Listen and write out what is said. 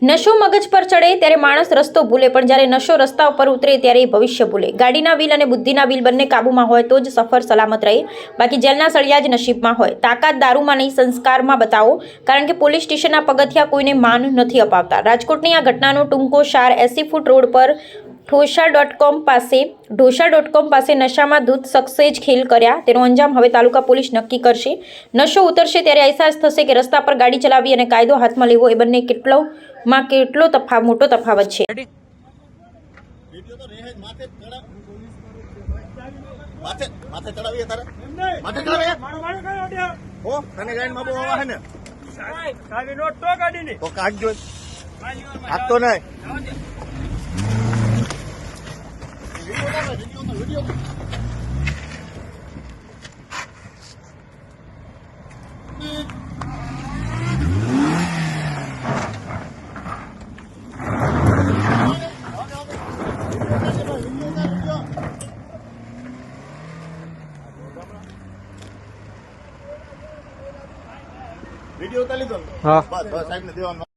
નશો મગજ પર ચડે ત્યારે માણસ રસ્તો ભૂલે, પણ જ્યારે નશો રસ્તા ઉપર ઉતરે ત્યારે એ ભવિષ્ય ભૂલે. ગાડીના વ્હીલ અને બુદ્ધિના વ્હીલ બંને કાબૂમાં હોય તો જ સફર સલામત રહે, બાકી જેલના સળિયા જ નસીબમાં હોય. તાકાત દારૂમાં નહીં, સંસ્કારમાં બતાવો, કારણ કે પોલીસ સ્ટેશનના પગથિયા કોઈને માન નથી અપાવતા. રાજકોટની આ ઘટનાનો ટૂંકો સાર 80 ફૂટ રોડ પર ઢોસા.com પાસે નશામાં ધૂત શખ્સે જ ખેલ કર્યા. તેનો અંજામ હવે તાલુકા પોલીસ નક્કી કરશે. નશો ઉતરશે ત્યારે અહેસાસ થશે કે રસ્તા પર ગાડી ચલાવવી અને કાયદો હાથમાં લેવો એ બંને કેટલો મોટો તફાવત છે. વિડીયો ઉતારી લીધો. હા, સાહેબ ને દેવાનો.